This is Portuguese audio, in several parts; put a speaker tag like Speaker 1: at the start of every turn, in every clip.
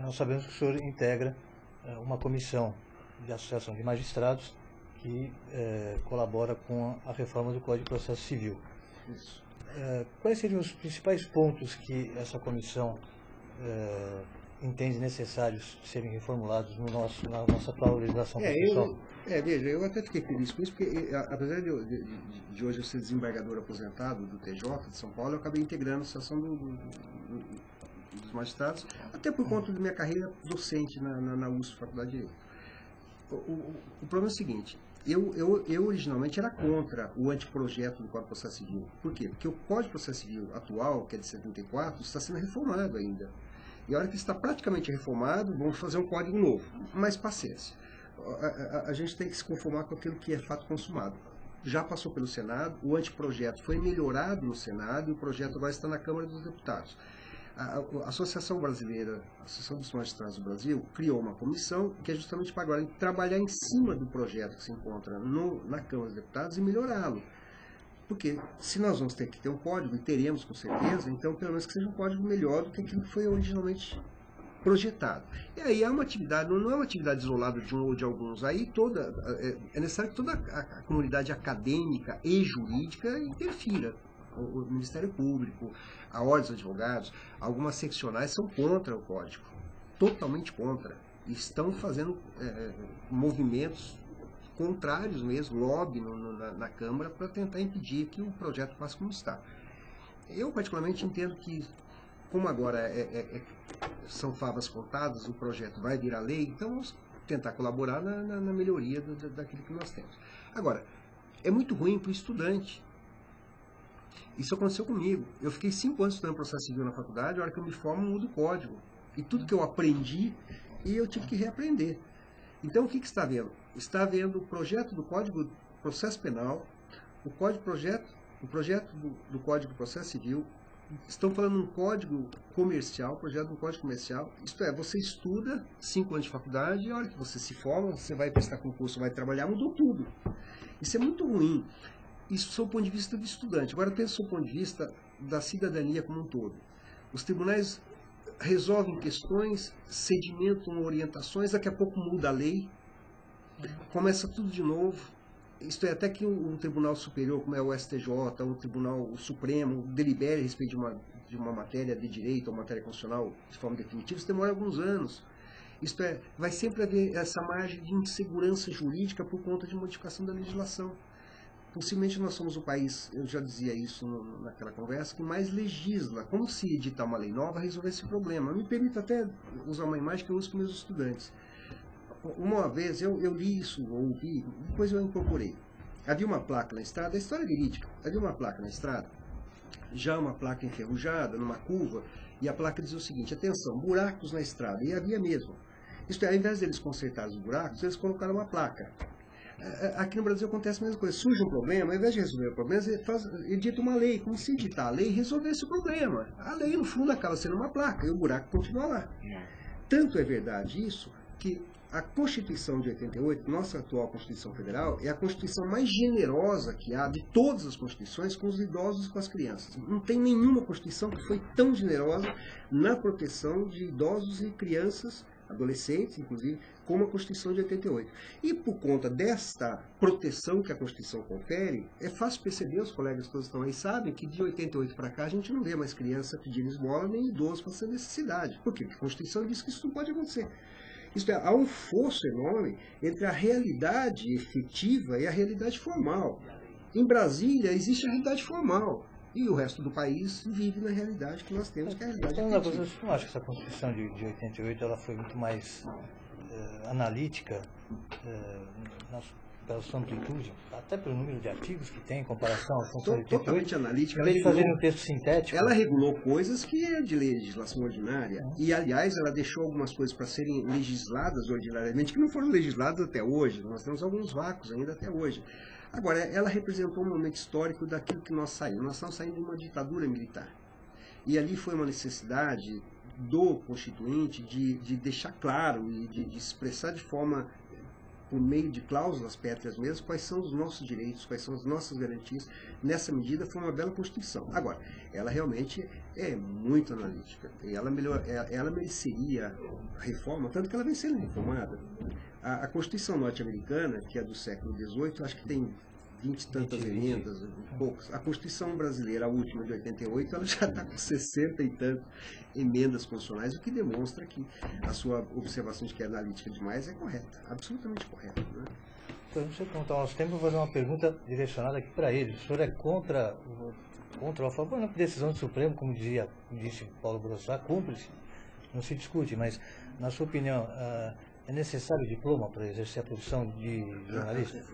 Speaker 1: nós sabemos que o senhor integra uma comissão de associação de magistrados que colabora com a reforma do Código de Processo Civil.
Speaker 2: Isso.
Speaker 1: Quais seriam os principais pontos que essa comissão entende necessários serem reformulados na nossa atual legislação constitucional?
Speaker 2: Veja, eu até fiquei feliz com isso, porque apesar de hoje eu ser desembargador aposentado do TJ de São Paulo, eu acabei integrando a Associação dos Magistrados, até por conta da minha carreira docente na USP, Faculdade de Direito. O problema é o seguinte, eu originalmente era contra o anteprojeto do Código de Processo Civil. Por quê? Porque o Código de Processo Civil atual, que é de 74, está sendo reformado ainda. E a hora que está praticamente reformado, vamos fazer um código novo. Mas paciência. A gente tem que se conformar com aquilo que é fato consumado. Já passou pelo Senado, o anteprojeto foi melhorado no Senado e o projeto agora está na Câmara dos Deputados. A Associação Brasileira, a Associação dos Magistrados do Brasil, criou uma comissão que é justamente para agora trabalhar em cima do projeto que se encontra na Câmara dos Deputados e melhorá-lo. Porque se nós vamos ter que ter um código, e teremos com certeza, então pelo menos que seja um código melhor do que aquilo que foi originalmente projetado. E aí é uma atividade, não é uma atividade isolada de um ou de alguns, aí é necessário que toda a comunidade acadêmica e jurídica interfira. O Ministério Público, a Ordem dos Advogados, algumas seccionais são contra o código, totalmente contra. Estão fazendo movimentos contrários mesmo, lobby na Câmara, para tentar impedir que o projeto passe como está. Eu particularmente entendo que, como agora são favas contadas, o projeto vai virar lei, então vamos tentar colaborar na melhoria daquilo que nós temos. Agora, é muito ruim para o estudante. Isso aconteceu comigo. Eu fiquei 5 anos estudando processo civil na faculdade, a hora que eu me formo, eu mudo o código. E tudo que eu aprendi, eu tive que reaprender. Então, o que está vendo? Está vendo o projeto do Código de Processo Penal, o projeto do Código de Processo Civil, estão falando um código comercial, projeto de um código comercial. Isto é, você estuda 5 anos de faculdade e a hora que você se forma, você vai prestar concurso, vai trabalhar, mudou tudo. Isso é muito ruim. Isso do seu ponto de vista do estudante. Agora pensa do seu ponto de vista da cidadania como um todo. Os tribunais resolvem questões, sedimentam orientações, daqui a pouco muda a lei, começa tudo de novo. Isto é, até que um tribunal superior, como é o STJ, o Tribunal Supremo, delibere a respeito de uma matéria de direito ou matéria constitucional de forma definitiva, isso demora alguns anos. Isto é, vai sempre haver essa margem de insegurança jurídica por conta de modificação da legislação. Possivelmente nós somos o país, eu já dizia isso naquela conversa, que mais legisla. Como se editar uma lei nova resolver esse problema? Me permito até usar uma imagem que eu uso com meus estudantes. Uma vez eu li isso, ouvi, depois eu incorporei. Havia uma placa na estrada, a história é verídica, havia uma placa na estrada, já uma placa enferrujada, numa curva, e a placa dizia o seguinte: atenção, buracos na estrada, e havia mesmo. Isto é, ao invés deles consertarem os buracos, eles colocaram uma placa. Aqui no Brasil acontece a mesma coisa. Surge um problema, ao invés de resolver o problema, edita uma lei. Como se editar a lei resolvesse o problema. A lei, no fundo, acaba sendo uma placa e o buraco continua lá. Tanto é verdade isso, que a Constituição de 88, nossa atual Constituição Federal, é a Constituição mais generosa que há de todas as Constituições com os idosos e com as crianças. Não tem nenhuma Constituição que foi tão generosa na proteção de idosos e crianças, adolescentes, inclusive, como a Constituição de 88. E por conta desta proteção que a Constituição confere, é fácil perceber, os colegas todos estão aí sabem, que de 88 para cá a gente não vê mais criança pedindo esmola, nem idoso passando necessidade. Por quê? Porque a Constituição diz que isso não pode acontecer. Isto é, há um fosso enorme entre a realidade efetiva e a realidade formal. Em Brasília existe a realidade formal. E o resto do país vive na realidade que nós temos, que é a realidade efetiva.
Speaker 1: Eu não acho que essa Constituição de 88 ela foi muito mais analítica pela sua amplitude, até pelo número de artigos que tem em comparação à Constituição de 88.
Speaker 2: Totalmente analítica.
Speaker 1: Em vez de fazer um texto sintético.
Speaker 2: Ela regulou coisas que é de legislação ordinária. E, aliás, ela deixou algumas coisas para serem legisladas ordinariamente, que não foram legisladas até hoje. Nós temos alguns vácuos ainda até hoje. Agora, ela representou um momento histórico daquilo que nós saímos. Nós estamos saindo de uma ditadura militar. E ali foi uma necessidade do Constituinte de deixar claro e de expressar de forma por meio de cláusulas pétreas mesmo, quais são os nossos direitos, quais são as nossas garantias. Nessa medida, foi uma bela Constituição. Agora, ela realmente é muito analítica. E ela mereceria reforma, tanto que ela vem sendo reformada. A Constituição norte-americana, que é do século XVIII, acho que tem 20 e tantas emendas, poucos. A Constituição brasileira, a última de 88, ela já está com 60 e tantas emendas constitucionais, o que demonstra que a sua observação de que é analítica demais é correta, absolutamente correta. Né?
Speaker 1: Então, não sei contar o nosso tempo, vou fazer uma pergunta direcionada aqui para ele. O senhor é contra ou a favor da decisão do Supremo, como disse Paulo Brossard, cúmplice, não se discute, mas, na sua opinião, é necessário diploma para exercer a profissão de jornalista?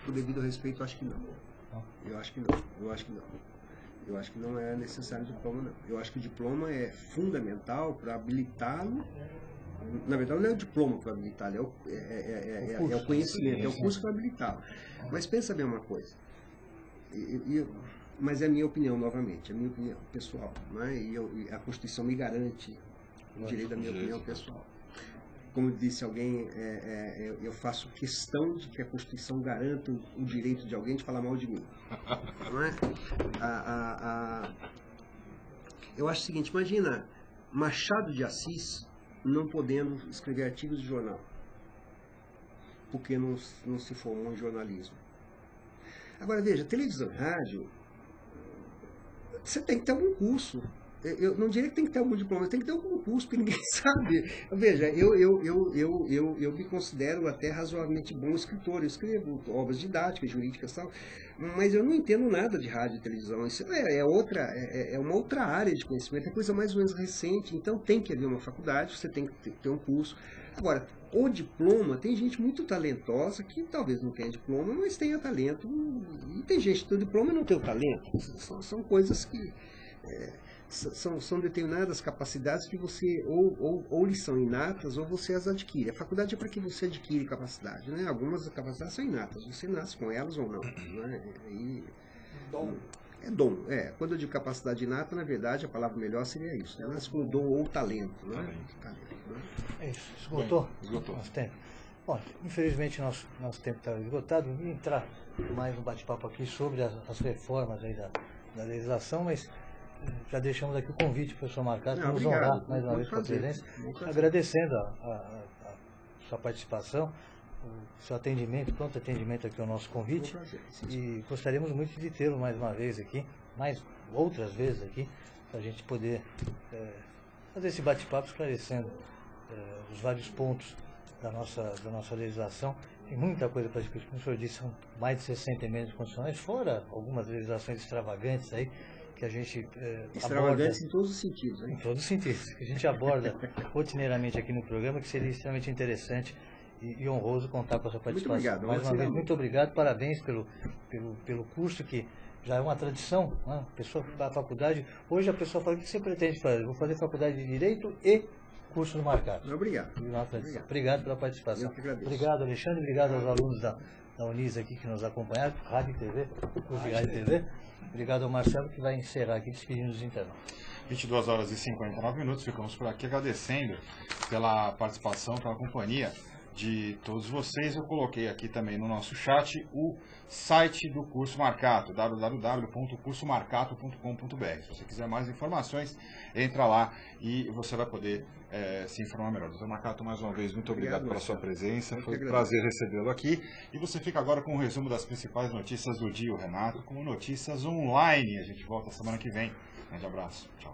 Speaker 2: Por devido respeito, acho que não. Eu acho que não. Eu acho que não é necessário diploma, não. Eu acho que o diploma é fundamental para habilitá-lo. Na verdade, não é o diploma para habilitá-lo, é o conhecimento, é o curso para habilitá-lo. Mas pensa bem uma coisa. Mas é a minha opinião, novamente, é a minha opinião pessoal. Né? E a Constituição me garante o direito da minha opinião pessoal. Como disse alguém, eu faço questão de que a Constituição garanta o direito de alguém de falar mal de mim. Não é? Eu acho o seguinte, imagina Machado de Assis não podendo escrever artigos de jornal, porque não se formou em jornalismo. Agora veja, televisão e rádio, você tem que ter algum curso. Eu não diria que tem que ter algum diploma, tem que ter algum curso, porque ninguém sabe. Veja, eu me considero até razoavelmente bom escritor, eu escrevo obras didáticas, jurídicas e tal, mas eu não entendo nada de rádio e televisão. Isso é uma outra área de conhecimento, é coisa mais ou menos recente, então tem que haver uma faculdade, você tem que ter um curso. Agora, o diploma, tem gente muito talentosa que talvez não tenha diploma, mas tenha talento, e tem gente que tem diploma e não tem o talento. São coisas que... São determinadas capacidades que você ou lhes são inatas ou você as adquire. A faculdade é para que você adquire capacidade, né? Algumas capacidades são inatas, você nasce com elas ou não. Né?
Speaker 1: Dom.
Speaker 2: É dom. Quando eu digo capacidade inata, na verdade a palavra melhor seria isso. Né? Nasce com dom ou talento. Né?
Speaker 1: É isso. Esgotou?
Speaker 3: Esgotou.
Speaker 1: Nosso tempo. Bom, infelizmente nosso tempo está esgotado. Vamos entrar mais um bate-papo aqui sobre as reformas aí da legislação, mas já deixamos aqui o convite para o professor Marcato para nos honrar mais uma vez com a presença, agradecendo a sua participação, o seu atendimento, pronto atendimento aqui ao nosso convite, e gostaríamos muito de tê-lo mais uma vez aqui, outras vezes aqui, para a gente poder fazer esse bate-papo esclarecendo os vários pontos da nossa legislação. Tem muita coisa para discutir, como o senhor disse, são mais de 60 emendas constitucionais, fora algumas legislações extravagantes aí, que a gente
Speaker 2: extravagantes em todos os sentidos. Hein?
Speaker 1: Em todos os sentidos. Que a gente aborda rotineiramente aqui no programa, que seria extremamente interessante e honroso contar com a sua participação.
Speaker 2: Muito obrigado.
Speaker 1: Mais uma vez, muito obrigado, parabéns pelo curso, que já é uma tradição, né? A pessoa da faculdade, hoje a pessoa fala, o que você pretende fazer? Eu vou fazer faculdade de Direito e curso no Marcato.
Speaker 2: Obrigado.
Speaker 1: Obrigado pela participação.
Speaker 2: Eu que agradeço.
Speaker 1: Obrigado, Alexandre, obrigado aos alunos da Unis aqui que nos acompanharam, Rádio e TV, curso de Rádio e TV. Obrigado ao Marcelo, que vai encerrar aqui, despedindo os internautas.
Speaker 3: 22 horas e 59 minutos, ficamos por aqui agradecendo pela participação, pela companhia de todos vocês. Eu coloquei aqui também no nosso chat o site do Curso Marcato, www.cursomarcato.com.br. Se você quiser mais informações, entra lá e você vai poder se informar melhor. Doutor Marcato, mais uma vez, muito obrigado pela sua presença. Foi um prazer recebê-lo aqui. E você fica agora com um resumo das principais notícias do dia, o Renato, com notícias online. A gente volta semana que vem. Um grande abraço. Tchau.